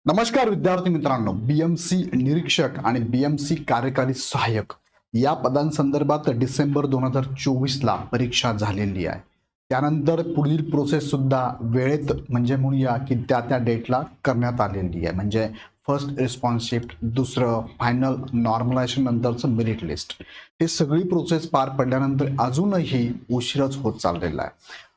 नमस्कार विद्यार्थी मित्रांनो, बीएमसी निरीक्षक आणि बीएमसी कार्यकारी सहाय्यक या पदांसंदर्भात डिसेंबर 2024ला परीक्षा झालेली आहे. त्यानंतर पुढील प्रोसेस सुद्धा वेळेत म्हणजे म्हणूया की त्या डेटला करण्यात आलेली आहे. म्हणजे फर्स्ट रिस्पॉन्स शिफ्ट, दुसरं फायनल नॉर्मलायझेशन नंतरचं मेरिट लिस्ट, हे सगळी प्रोसेस पार पडल्यानंतर अजूनही उशीरच होत चाललेला आहे.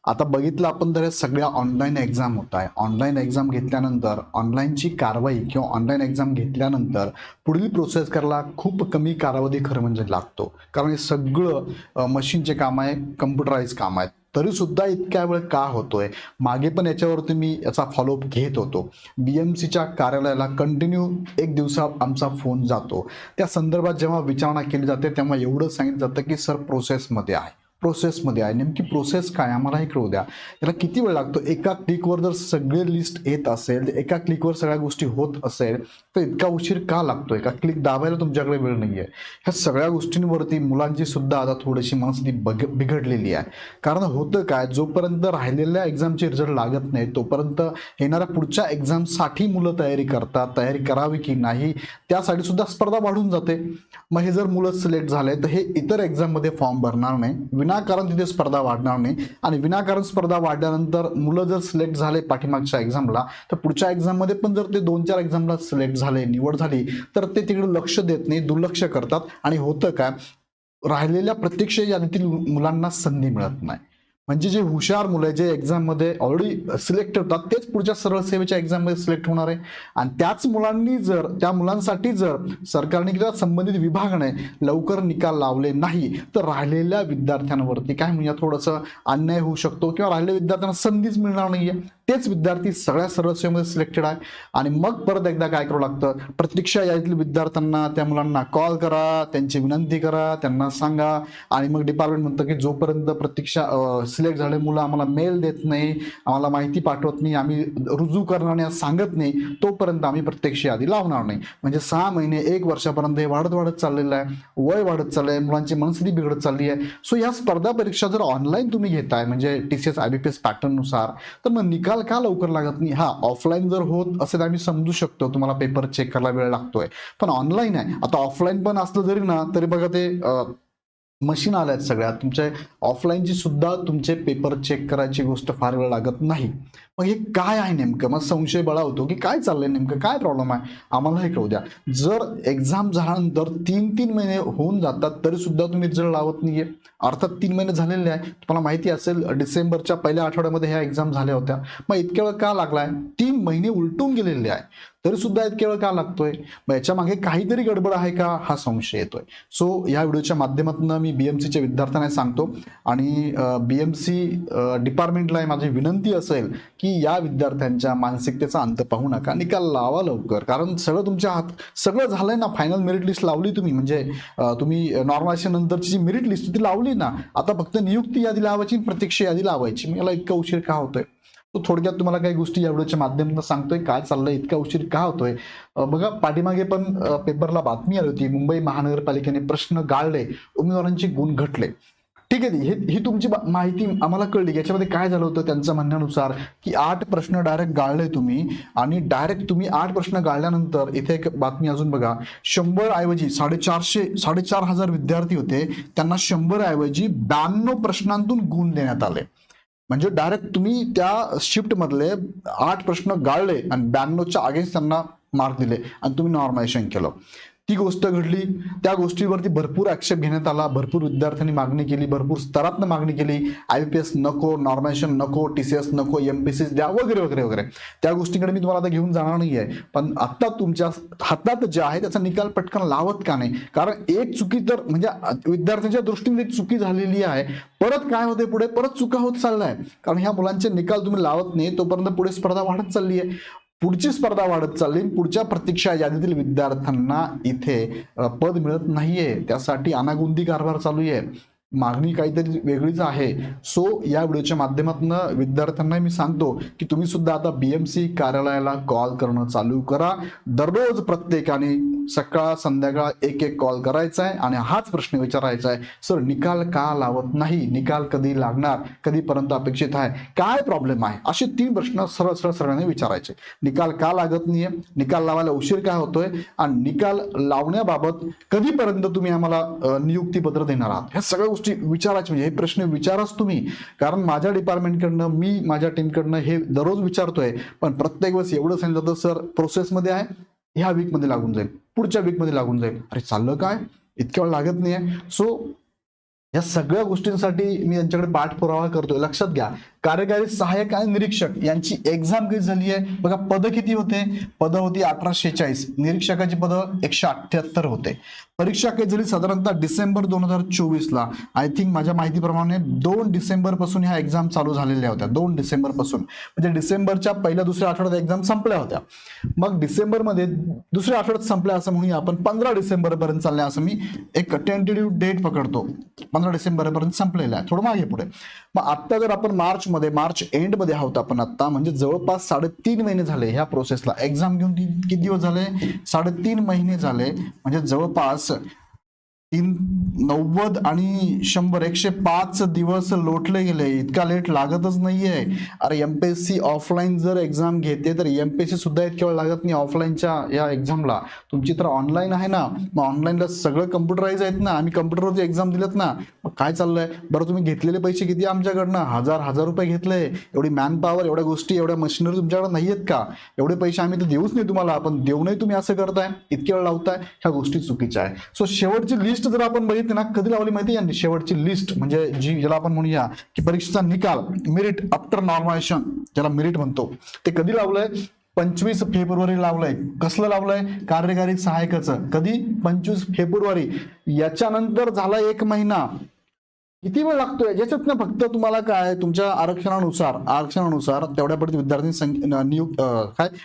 आता बघितलं आपण तर हे सगळ्या ऑनलाईन एक्झाम होत आहे. ऑनलाईन एक्झाम घेतल्यानंतर ऑनलाईनची कारवाई किंवा ऑनलाईन एक्झाम घेतल्यानंतर पुढील प्रोसेस करायला खूप कमी कालावधी खरं म्हणजे लागतो, कारण हे सगळं मशीनचे काम आहे, कम्प्युटराईज काम आहे. तरी सुद्धा इतक्या वेळ का होतोय? मागे पण याच्यावरती मी याचा फॉलोअप घेत होतो. बीएमसीच्या कार्यालयाला कंटिन्यू एक दिवसा आमचा फोन जातो. त्या संदर्भात जेव्हा विचारणा केली जाते तेव्हा एवढं सांगितलं जातं की सर प्रोसेसमध्ये आहे. प्रोसेसमध्ये आहे. नेमकी प्रोसेस काय आम्हालाही कळू द्या. त्याला किती वेळ लागतो? एका क्लिकवर जर सगळे लिस्ट येत असेल, एका क्लिकवर सगळ्या गोष्टी होत असेल, तर इतका उशीर का लागतोय? एका क्लिक दाबायला तुमच्याकडे वेळ नाहीये. ह्या सगळ्या गोष्टींवरती मुलांची सुद्धा आता थोडीशी मनस्थिती बिघडलेली आहे. कारण होतं काय, जोपर्यंत राहिलेल्या एक्झामचे रिझल्ट लागत नाही तोपर्यंत येणाऱ्या पुढच्या एक्झामसाठी मुलं तयारी करतात. तयारी करावी की नाही त्यासाठी सुद्धा स्पर्धा वाढून जाते. मग हे जर मुलं सिलेक्ट झाले तर हे इतर एक्झाममध्ये फॉर्म भरणार नाही, विनाकारण तिथे स्पर्धा वाढणार नाही. आणि विनाकारण स्पर्धा वाढल्यानंतर मुलं जर सिलेक्ट झाले पाठीमागच्या एक्झामला, तर पुढच्या एक्झाममध्ये पण जर ते 2-4 एक्झामला सिलेक्ट झाले, निवड झाली, तर ते तिकडे लक्ष देत नाही, दुर्लक्ष करतात. आणि होतं काय, राहिलेल्या प्रत्यक्ष यादीतील मुलांना संधी मिळत नाही. म्हणजे जे हुशार मुलं जे एक्झाममध्ये ऑलरेडी सिलेक्ट होतात तेच पुढच्या सरळ सेवेच्या एक्झाममध्ये सिलेक्ट होणार आहे. आणि त्याच मुलांनी जर त्या मुलांसाठी जर सरकारने किंवा संबंधित विभागाने लवकर निकाल लावले नाही, तर राहिलेल्या विद्यार्थ्यांवरती काय म्हणजे थोडंसं अन्याय होऊ शकतो किंवा राहिलेल्या विद्यार्थ्यांना संधीच मिळणार नाहीये. तेच विद्यार्थी सगळ्या सरळ सेवेमध्ये सिलेक्टेड आहे. आणि मग परत एकदा काय करावं लागतं, प्रतीक्षा यादीतील विद्यार्थ्यांना त्या मुलांना कॉल करा, त्यांची विनंती करा, त्यांना सांगा. आणि मग डिपार्टमेंट म्हणतं की जोपर्यंत प्रतीक्षा सिलेक्ट झाले मुलं आम्हाला मेल देत नाही, आम्हाला माहिती पाठवत नाही, आम्ही रुजू करणार नाही सांगत नाही, तोपर्यंत आम्ही प्रत्यक्ष यादी लावणार नाही. म्हणजे 6 महिने 1 वर्षापर्यंत हे वाढत वाढत चाललेलं आहे. वय वाढत चाललंय, मुलांची मनस्थिती बिघडत चालली आहे. सो या स्पर्धा परीक्षा जर ऑनलाईन तुम्ही घेताय म्हणजे TCS IBPS पॅटर्ननुसार, तर मग निकाल का लवकर लागत नाही? हा, ऑफलाईन जर होत असेल आम्ही समजू शकतो, तुम्हाला पेपर चेक करायला वेळ लागतोय, पण ऑनलाईन आहे. आता ऑफलाईन पण असलं जरी ना तरी बघा ते मशीन आल्यात सगळ्या तुमच्या, ऑफलाईनची सुद्धा तुमचे पेपर चेक करायची गोष्ट फार वेळ लागत नाही. मग हे काय आहे नेमकं? मग संशय बळावतो की काय चाललंय नेमकं, काय प्रॉब्लेम आहे, आम्हाला हे कळू द्या. जर एक्झाम झाल्यानंतर 3-3 महिने होऊन जातात तरी सुद्धा तुम्ही रिझल्ट लावत नाहीये, अर्थात 3 महिने झालेले आहे. तुम्हाला माहिती असेल डिसेंबरच्या पहिल्या आठवड्यामध्ये ह्या एक्झाम झाल्या होत्या. मग इतक्या वेळ का लागलाय? 3 महिने उलटून गेलेले आहे, तरी सुद्धा इतक्या वेळ का लागतोय? मग याच्या मागे काहीतरी गडबड आहे का, हा संशय येतोय. सो या व्हिडिओच्या माध्यमातून मी बीएमसीच्या विद्यार्थ्यांना सांगतो आणि बीएमसी डिपार्टमेंटला माझी विनंती असेल की या विद्यार्थ्यांच्या मानसिकतेचा अंत पाहू नका, निकाल लावा लवकर. कारण सगळं तुमच्या हात, सगळं झालंय ना. फायनल मेरिट लिस्ट लावली तुम्ही, म्हणजे तुम्ही नॉर्मलायझेशन नंतरची जी मेरिट लिस्ट ती लावली ना. आता फक्त नियुक्ती यादी लावायची, प्रत्यक्ष यादी लावायची. मग याला इतका उशीर का होतोय? तो थोडक्यात तुम्हाला काही गोष्टी या व्हिडिओच्या माध्यमातून सांगतोय, काय चाललंय, इतका उशीर का होतोय. बघा, पाठीमागे पण पेपरला बातमी आली होती, मुंबई महानगरपालिकेने प्रश्न गाळले, उमेदवारांचे गुण घटले. ठीक आहे, ही तुमची माहिती आम्हाला कळली. याच्यामध्ये काय झालं होतं त्यांच्या म्हणण्यानुसार की 8 प्रश्न डायरेक्ट गाळले तुम्ही, आणि डायरेक्ट तुम्ही 8 प्रश्न गाळल्यानंतर इथे एक बातमी अजून बघा, 100 ऐवजी 4,500 विद्यार्थी होते, त्यांना 100 ऐवजी 92 प्रश्नांतून गुण देण्यात आले. म्हणजे डायरेक्ट तुम्ही त्या शिफ्ट मधले 8 प्रश्न गाळले आणि 92च्या अगेन्स्ट त्यांना मार्क दिले आणि तुम्ही नॉर्मलायझेशन केलं. ती गोष्ट घडली. त्या गोष्टीवरती भरपूर आक्षेप घेण्यात आला, भरपूर विद्यार्थ्यांनी मागणी केली, भरपूर स्तरातनं मागणी केली. IBPS नको, नॉर्मलायझेशन नको, TCS नको, MPSC द्या, वगैरे वगैरे वगैरे. त्या गोष्टीकडे मी तुम्हाला आता घेऊन जाणार नाहीये. पण आता तुमच्या हातात जे आहे त्याचा निकाल पटकन लावत का नाही? कारण एक चुकी तर म्हणजे विद्यार्थ्यांच्या दृष्टीने एक चुकी झालेली आहे. परत काय होते, पुढे परत चुका होत चाललाय. कारण ह्या मुलांचे निकाल तुम्ही लावत नाही तोपर्यंत पुढे स्पर्धा वाढत चालली आहे. पुढची स्पर्धा वाढत चालली, पुढच्या प्रतीक्षा यादीतील विद्यार्थ्यांना इथे पद मिळत नाहीये. त्यासाठी अनागोंदी कारभार चालू आहे, मागणी काहीतरी वेगळीच आहे. सो या व्हिडिओच्या माध्यमातून विद्यार्थ्यांना मी सांगतो की तुम्ही सुद्धा आता बीएमसी कार्यालयाला कॉल करणं चालू करा. दररोज प्रत्येकाने सकाळ संध्याकाळ एक एक कॉल करायचा आहे आणि हाच प्रश्न विचारायचा आहे, सर निकाल का लावत नाही, निकाल कधी लागणार, कधीपर्यंत अपेक्षित आहे, काय प्रॉब्लेम आहे, असे 3 प्रश्न सरळ सरळ सगळ्यांनी विचारायचे. निकाल का लागत नाहीये, निकाल लावायला उशीर काय होतोय आणि निकाल लावण्याबाबत कधीपर्यंत तुम्ही आम्हाला नियुक्तीपत्र देणार आहात, ह्या सगळ्या गोष्टी विचारायच्या. म्हणजे हे प्रश्न विचाराच तुम्ही, कारण माझ्या डिपार्टमेंटकडनं मी माझ्या टीमकडनं हे दररोज विचारतोय. पण प्रत्येक वेळेस एवढं सांगितलं तर सर प्रोसेसमध्ये आहे, ह्या वीकमध्ये लागून जाईल, पुढच्या वीकमध्ये लागून जाईल. अरे चाललं काय, इतक्या वेळ लागत नाहीये. सो या सगळ्या गोष्टींसाठी मी यांच्याकडे पाठपुरावा करतोय. लक्षात घ्या, कार्यकारी सहाय्यक आणि निरीक्षक यांची एक्झाम कधी झाली आहे बघा. पद किती होते, पद होती 1846, निरीक्षकाची पद 178 होते. परीक्षा कधी झाली साधारणतः डिसेंबर 2024ला. आय थिंक माझ्या माहितीप्रमाणे 2 डिसेंबर पासून ह्या एक्झाम चालू झालेल्या होत्या. 2 डिसेंबर पासून म्हणजे डिसेंबरच्या पहिल्या दुसऱ्या आठवड्यात एक्झाम संपल्या होत्या. मग डिसेंबरमध्ये दुसऱ्या आठवड्यात संपल्या असं म्हणूया आपण, 15 डिसेंबर पर्यंत चालल्या असं मी एक टेंटेटिव्ह डेट पकडतो. 15 डिसेंबर पर्यंत संपलेला आहे, थोडं मागे पुढे. मग आता जर आपण मार्च एंड मध्ये आहोत आपण आता, म्हणजे जवळपास 3.5 महिने झाले ह्या प्रोसेसला. एक्झाम घेऊन किती दिवस झाले, 3.5 महिने झाले. म्हणजे जवळपास 90 आणि 100 105 दिवस लोटले गेले. इतका लेट लागतच नाहीये. अरे एमपीएससी ऑफलाईन जर एक्झाम घेते तर एमपीएससी सुद्धा इतक्या वेळ लागत नाही ऑफलाईनच्या या एक्झामला. तुमची तर ऑनलाईन आहे ना, मग ऑनलाईनला सगळं कम्प्युटराईज आहेत ना, आम्ही कम्प्युटरवरती एक्झाम दिलेत ना. मग काय चाललंय बरं, तुम्ही घेतलेले पैसे किती आमच्याकडनं, हजार रुपये घेतले. एवढी मॅन पॉवर, एवढ्या गोष्टी, एवढ्या मशिनरी तुमच्याकडे नाहीयेत का? एवढे पैसे आम्ही तर देऊच नाही तुम्हाला, पण देऊनही तुम्ही असं करताय, इतक्या वेळ लावताय. ह्या गोष्टी चुकीच्या आहे. सो शेवटची लिस्ट जर आपण बघितली ना, कधी लावली माहिती आहे, शेवटची लिस्ट म्हणजे ज्याला आपण म्हणूया की परीक्षेचा निकाल, मेरिट आफ्टर नॉर्मलायझेशन ज्याला मेरिट म्हणतो, ते कधी लावलंय, 25 फेब्रुवारी लावलंय. कसलं लावलंय, कार्यकारी सहाय्यकाचं. कधी, 25 फेब्रुवारी. याच्यानंतर झाला 1 महिना. किती वेळ लागतोय ज्याच्यात ना, फक्त तुम्हाला काय तुमच्या आरक्षणानुसार तेवढ्यापर्यंत विद्यार्थी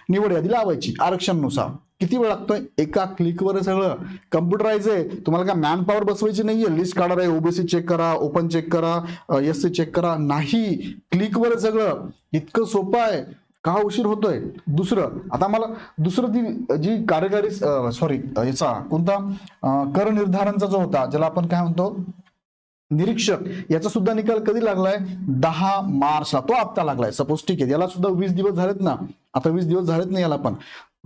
निवड यादी लावायची आरक्षणानुसार. किती वेळ लागतोय, एका क्लिकवर सगळं कम्प्युटराइज आहे. तुम्हाला काय मॅन पॉवर बसवायची नाहीये, लिस्ट काढा रे, ओबीसी चेक करा, ओपन चेक करा, एससी चेक करा, नाही, क्लिकवर सगळं. इतकं सोपं आहे. का उशीर होतोय? दुसरं, आता मला दुसरं जी कार्यकारी याचा कोणता कर निर्धारणचा जो होता, ज्याला आपण काय म्हणतो निरीक्षक, याचा सुद्धा निकाल कधी लागलाय, 10 मार्चला. तो आता लागलाय. सपोज ठीक आहे, याला सुद्धा 20 दिवस झालेत ना, आता 20 दिवस झालेत नाही याला पण.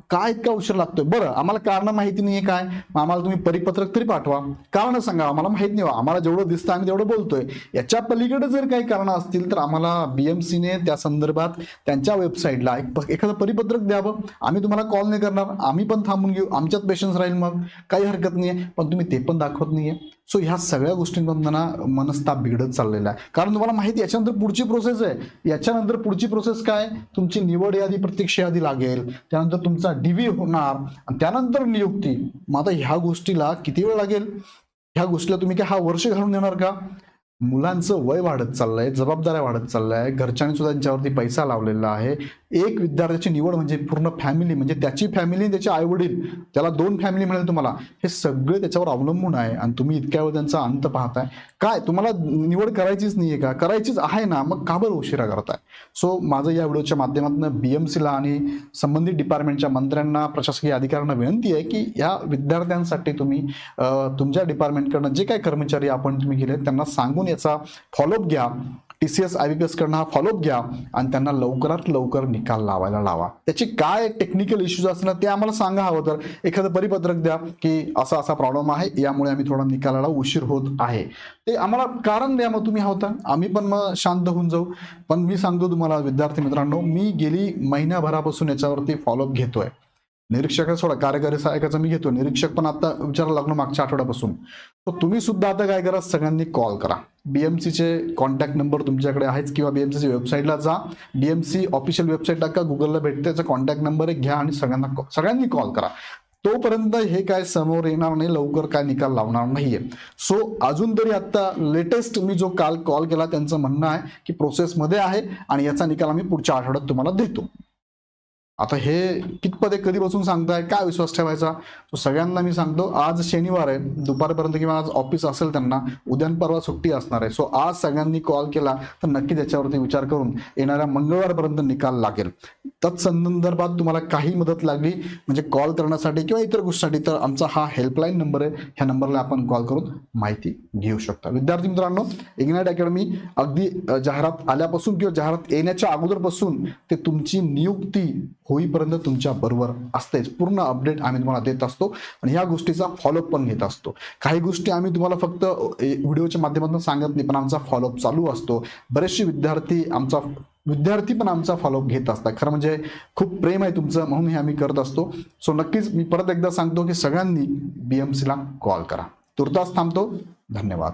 काय इतका उशीर लागतोय? बरं, आम्हाला कारण माहिती नाहीये काय, आम्हाला तुम्ही परिपत्रक तरी पाठवा, कारण सांगा, आम्हाला माहित नाही. आम्हाला जेवढं दिसतं आम्ही तेवढं बोलतोय. याच्या पलीकडे जर काही कारण असतील तर आम्हाला बीएमसीने त्या संदर्भात त्यांच्या वेबसाईटला एखादं परिपत्रक द्यावं. आम्ही तुम्हाला कॉल नाही करणार, आम्ही पण थांबून घेऊ, आमच्यात पेशन्स राहील, मग काही हरकत नाहीये. पण तुम्ही ते पण दाखवत नाहीये. सो ह्या सगळ्या गोष्टींमधून ना मनस्ताप बिघडत चाललेला आहे. कारण तुम्हाला माहिती, याच्यानंतर पुढची प्रोसेस आहे. याच्यानंतर पुढची प्रोसेस काय, तुमची निवड यादी, प्रत्यक्ष यादी लागेल, त्यानंतर तुमचा डीव्ही होणार आणि त्यानंतर नियुक्ती. मग आता ह्या गोष्टीला किती वेळ लागेल? ह्या गोष्टीला तुम्ही काय हा वर्ष घालून देणार का? मुलांचं वय वाढत चाललंय, जबाबदाऱ्या वाढत चाललंय, घरच्यांनी सुद्धा त्यांच्यावरती पैसा लावलेला आहे. एक विद्यार्थ्याची निवड म्हणजे पूर्ण फॅमिली, म्हणजे त्याची फॅमिली, त्याचे आई वडील, त्याला 2 फॅमिली मिळेल तुम्हाला, हे सगळे त्याच्यावर अवलंबून आहे. आणि तुम्ही इतक्या वेळ त्यांचा अंत पाहताय. काय तुम्हाला निवड करायचीच नाहीये का? करायचीच आहे ना, मग का बरं उशिरा करताय? सो माझं या व्हिडिओच्या माध्यमातून बीएमसीला आणि संबंधित डिपार्टमेंटच्या मंत्र्यांना, प्रशासकीय अधिकाऱ्यांना विनंती आहे की या विद्यार्थ्यांसाठी तुम्ही तुमच्या डिपार्टमेंटकडनं जे काही कर्मचारी आपण तुम्ही गेले त्यांना सांगून याचा फॉलोअप घ्या. TCS IBPS कडनं हा फॉलोअप घ्या आणि त्यांना लवकरात लवकर निकाल लावायला लावा. त्याचे काय टेक्निकल इश्यूज असणार ते आम्हाला सांगा. हवं तर एखादं परिपत्रक द्या की असा असा प्रॉब्लेम आहे, यामुळे आम्ही थोडा निकालाला उशीर होत आहे, ते आम्हाला कारण द्या. मग तुम्ही होता, आम्ही पण मग शांत होऊन जाऊ. पण मी सांगतो तुम्हाला विद्यार्थी मित्रांनो, मी गेली महिन्याभरापासून याच्यावरती फॉलोअप घेतोय. निरीक्षकाचा सोडा, कार्यकारी सहाय्यकाचा मी घेतो, निरीक्षक पण आता विचारायला लागलो मागच्या आठवड्यापासून. तर तुम्ही सुद्धा आता काय करा, सगळ्यांनी कॉल करा. बीएमसीचे कॉन्टॅक्ट नंबर तुमच्याकडे आहेच, किंवा बीएमसीच्या वेबसाईटला जा, बीएमसी ऑफिशियल वेबसाईट टाका, गुगलला भेटते, त्याचा कॉन्टॅक्ट नंबर घ्या आणि सगळ्यांनी कॉल करा. तोपर्यंत हे काय समोर येणार नाही, लवकर काय निकाल लावणार नाहीये. सो अजून तरी आता लेटेस्ट मी जो काल कॉल केला त्यांचं म्हणणं आहे की प्रोसेसमध्ये आहे आणि याचा निकाल आम्ही पुढच्या आठवड्यात तुम्हाला देतो. आता हे कितपत आहे, कधीपासून सांगताय, काय विश्वास ठेवायचा? तो सगळ्यांना मी सांगतो, आज शनिवार आहे दुपारपर्यंत किंवा आज ऑफिस असेल त्यांना, उद्या आणि परवा सुट्टी असणार आहे. सो आज सगळ्यांनी कॉल केला तर नक्की त्याच्यावरती विचार करून येणाऱ्या मंगळवारपर्यंत निकाल लागेल. तत्संदर्भात तुम्हाला काही मदत लागली म्हणजे कॉल करण्यासाठी किंवा इतर गोष्टीसाठी तर आमचा हा हेल्पलाईन नंबर आहे, ह्या नंबरला आपण कॉल करून माहिती घेऊ शकता. विद्यार्थी मित्रांनो, इग्नाइट अकॅडमी अगदी जाहिरात आल्यापासून किंवा जाहिरात येण्याच्या अगोदरपासून ते तुमची नियुक्ती होईपर्यंत तुमच्या बरोबर असतेच. पूर्ण अपडेट आम्ही तुम्हाला देत असतो आणि ह्या गोष्टीचा फॉलोअप पण घेत असतो. काही गोष्टी आम्ही तुम्हाला फक्त व्हिडिओच्या माध्यमातून सांगत नाही, पण आमचा फॉलोअप चालू असतो. बरेचसे विद्यार्थी पण आमचा फॉलोअप घेत असतात. खरं म्हणजे खूप प्रेम आहे तुमचं, म्हणून हे आम्ही करत असतो. सो नक्कीच मी परत एकदा सांगतो की सगळ्यांनी BMC ला कॉल करा. तुर्तास थांबतो. धन्यवाद.